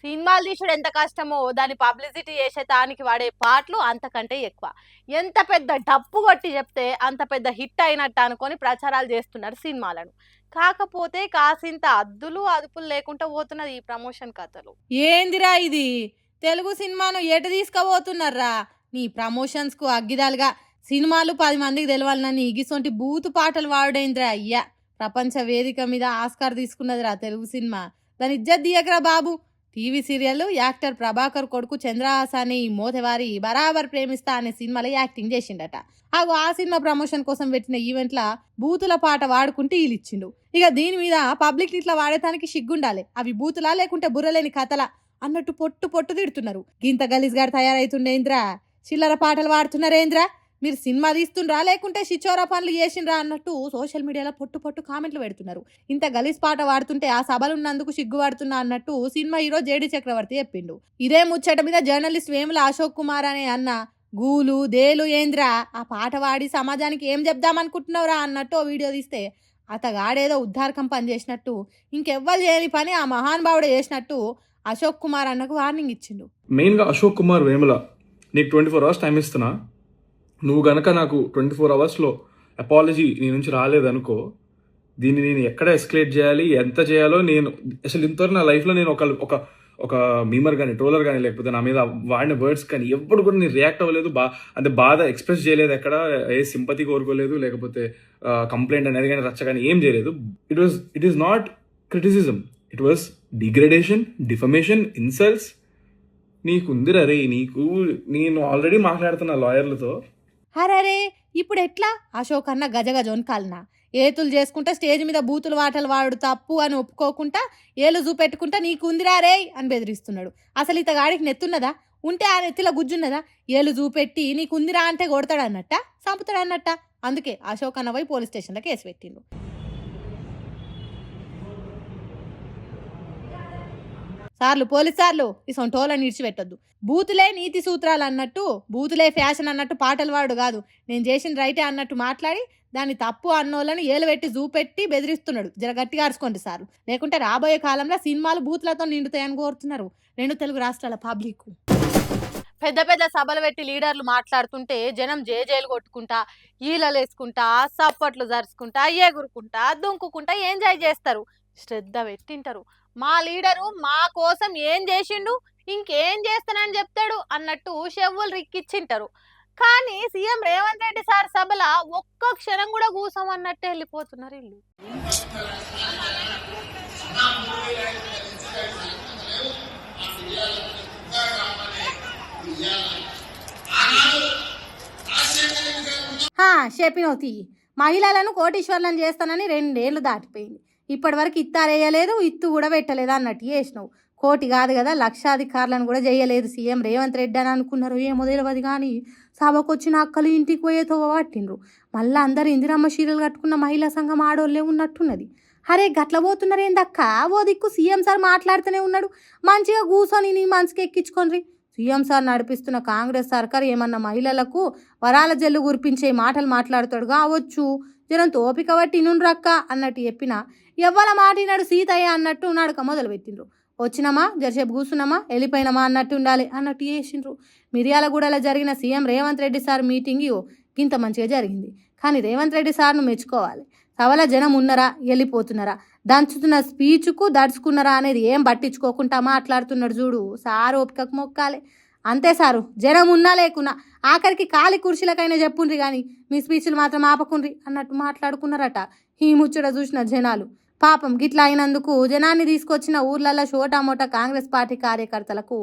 సినిమాలు తీసుడు ఎంత కష్టమో దాని పబ్లిసిటీ చేసే దానికి వాడే పాటలు అంతకంటే ఎక్కువ. ఎంత పెద్ద డప్పు కొట్టి చెప్తే అంత పెద్ద హిట్ అయినట్టు అనుకొని ప్రచారాలు చేస్తున్నారు సినిమాలను. కాకపోతే కాసింత అద్దులు అదుపులు లేకుండా పోతున్నది ఈ ప్రమోషన్ కథలు. ఏందిరా ఇది? తెలుగు సినిమాను ఎటు తీసుకుపోతున్నారా? నీ ప్రమోషన్స్కు అగ్గిదాలుగా సినిమాలు 10 మందికి తెలవాలని ఇగిసొంటి బూతు పాటలు వాడేంద్రా అయ్యా. ప్రపంచ వేదిక మీద ఆస్కార్ తీసుకున్నదిరా తెలుగు సినిమా. దాని ఇజ్జత్ దియకరా బాబు. టీవీ సీరియల్ యాక్టర్ ప్రభాకర్ కొడుకు చంద్రహాస్ అనే ఈ మోతెవారి బరాబర్ ప్రేమిస్తా అనే సినిమాలో యాక్టింగ్ చేసిండట. ఆ సినిమా ప్రమోషన్ కోసం పెట్టిన ఈవెంట్ల బూతుల పాట వాడుకుంటే వీళ్ళిచ్చిండు. ఇక దీని మీద పబ్లిక్ ఇట్లా వాడేటానికి సిగ్గుండాలి. అవి బూతులా లేకుంటే బుర్రలేని కథలా అన్నట్టు పొట్టు పొట్టు తిడుతున్నారు. గింత గలీజ్ గారు తయారైతుండేంద్రా? చిల్లర పాటలు వాడుతున్నారేంద్రా? మీరు సినిమా తీస్తుండ్రా లేకుంటే షిచోరా పనులు చేసిండ్రా అన్నట్టు సోషల్ మీడియాలో పొట్టు పొట్టు కామెంట్లు పెడుతున్నారు. ఇంత గలీజ్ పాట వాడుతుంటే ఆ సభలున్నందుకు సిగ్గుపడుతున్నా అన్నట్టు సినిమా హీరో జేడి చక్రవర్తి చెప్పిండు. ఇదే ముచ్చట మీద జర్నలిస్ట్ వేముల అశోక్ కుమార్ అనే అన్న గూలు దేలు ఏంద్రా ఆ పాట వాడి సమాజానికి ఏం చెప్దామనుకుంటున్నావురా అన్నట్టు వీడియో తీస్తే అతగాడేదో ఉద్ధారకం పని చేసినట్టు ఇంకెవ్వరు చేయని పని ఆ మహానుభావుడు చేసినట్టు అశోక్ కుమార్ అన్నకు వార్నింగ్ ఇచ్చిండు. మెయిన్గా అశోక్ కుమార్ వేముల, నీకు 24 hours టైం ఇస్తున్నా. నువ్వు గనక నాకు 24 hours అపాలజీ నీ నుంచి రాలేదనుకో, దీన్ని నేను ఎక్కడ ఎస్కలేట్ చేయాలి, ఎంత చేయాలో నేను అసలు ఇంతవరకు నా లైఫ్లో నేను ఒక మీమర్ కానీ ట్రోలర్ కానీ లేకపోతే నా మీద వాడిన వర్డ్స్ కానీ ఎప్పుడు కూడా నేను రియాక్ట్ అవ్వలేదు. అంటే బాధ ఎక్స్ప్రెస్ చేయలేదు, ఎక్కడ ఏ సింపతి కోరుకోలేదు, లేకపోతే కంప్లైంట్ అనేది కానీ రచ్చ కానీ ఏం చేయలేదు. It is not criticism, it was degradation, defamation, insults. నీకుందిరా రే, నేను ఆల్రెడీ మాట్లాడుతున్నా లాయర్లతో. అరే ఇప్పుడు ఎట్లా? అశోక్ అన్న గజగజ వనకాలనా? ఏతులు చేసుకుంటా స్టేజ్ మీద బూతులు వాటలు వాడు తప్పు అని ఒప్పుకోకుండా ఏలు చూపెట్టుకుంటా నీకుందిరా రే అని బెదిరిస్తున్నాడు. అసలు ఇతగాడికి నెత్తున్నదా? ఉంటే ఆ నెత్తిలో గుజ్జున్నదా? ఏలు చూపెట్టి నీకుందిరా అంటే కొడతాడన్నట్ట, చంపుతాడన్నట్ట. అందుకే అశోక్ అన్న పోయి పోలీస్ స్టేషన్లో కేసు పెట్టిండు. పోలీస్ సార్లు ఈ సొంటోళ్ళని ఇడిచిపెట్టొద్దు. బూతులే నీతి సూత్రాలు అన్నట్టు, బూతులే ఫ్యాషన్ అన్నట్టు పాటలు వాడు కాదు, నేను చేసిన రైటే అన్నట్టు మాట్లాడి దాన్ని తప్పు అన్నోళ్ళని ఏలు పెట్టి చూపెట్టి బెదిరిస్తున్నాడు. జర గట్టిగా అరుచుకోండి సార్లు, లేకుంటే రాబోయే కాలంలో సినిమాలు బూతులతో నిండుతాయని కోరుతున్నారు 2 తెలుగు రాష్ట్రాల పబ్లిక్. పెద్ద పెద్ద సభలు పెట్టి లీడర్లు మాట్లాడుతుంటే జనం జేజేలు కొట్టుకుంటా, ఈలలు వేసుకుంటా, సప్పట్లు జరుచుకుంటా, ఎగురుకుంటా, దుంకుకుంటా ఎంజాయ్ చేస్తారు, శ్రద్ధ పెట్టింటారు. మా లీడరు మా కోసం ఏం చేసిండు, ఇంకేం చేస్తానని చెప్తాడు అన్నట్టు చెవులు రిక్కిచ్చింటారు. కానీ సీఎం రేవంత్ రెడ్డి సార్ సభల ఒక్క క్షణం కూడా కూసమన్నట్టే వెళ్ళిపోతున్నారు వీళ్ళు. చెప్పినవుతి మహిళలను కోటీశ్వర్లను చేస్తానని 2 ఏళ్ళు దాటిపోయింది. ఇప్పటి వరకు ఇత్తారేయలేదు, ఇత్తు కూడా పెట్టలేదు అన్నట్టు చేసినావు. కోటి కాదు కదా, లక్షాధికారులను కూడా చేయలేదు సీఎం రేవంత్ రెడ్డి అని అనుకున్నారు. ఏమో తెలియదు కానీ సభకు వచ్చిన అక్కలు ఇంటికి పోయేతో పట్టిండ్రు. మళ్ళీ అందరు ఇందిరమ్మ చీరలు కట్టుకున్న మహిళా సంఘం ఆడోళ్ళే ఉన్నట్టున్నది. అరే గట్ల పోతున్నారేందక్క? ఓ దిక్కు సీఎం సార్ మాట్లాడుతూనే ఉన్నాడు, మంచిగా కూర్చొని నీ మనసుకి ఎక్కించుకోండి. సీఎం సార్ నడిపిస్తున్న కాంగ్రెస్ సర్కార్ ఏమన్నా మహిళలకు వరాల జల్లు కురిపించే మాటలు మాట్లాడుతాడు కావచ్చు, జనంతో ఓపిక బట్టి ఇనుండ్రక్క అన్నట్టు చెప్పినా ఎవ్వల మాటినాడు సీతయ్య అన్నట్టు నడక మొదలుపెట్టిండ్రు. వచ్చినామా జరసేపు కూర్చున్నామా వెళ్ళిపోయినామా అన్నట్టు ఉండాలి అన్నట్టు చేసిండ్రు. మిర్యాలగూడలో జరిగిన CM Revanth Reddy sir meeting ఇంత మంచిగా జరిగింది. కానీ రేవంత్ రెడ్డి సార్ను మెచ్చుకోవాలి. సభల జనం ఉన్నారా, వెళ్ళిపోతున్నారా, దంచుతున్న స్పీచ్కు దడుచుకున్నారా అనేది ఏం పట్టించుకోకుండా మాట్లాడుతున్నాడు చూడు. సారు ఓపికకు మొక్కాలి. అంతే సారు, జనం ఉన్నా లేకున్నా ఆఖరికి ఖాళీ కుర్చీలకైనా చెప్పుండ్రి కానీ మీ స్పీచ్లు మాత్రం ఆపకుండ్రి అన్నట్టు మాట్లాడుకున్నారట. ఈ ముచ్చట చూసిన జనాలు పాపం గిట్లా అయినందుకు జనాన్ని తీసుకొచ్చిన ఊర్లలో షోటామోటా కాంగ్రెస్ పార్టీ కార్యకర్తలకు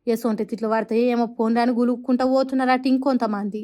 ఎసొంటి తిట్లు పడితే ఏమో పోండ్రని గులుక్కుంటూ పోతున్నారట ఇంకొంతమంది.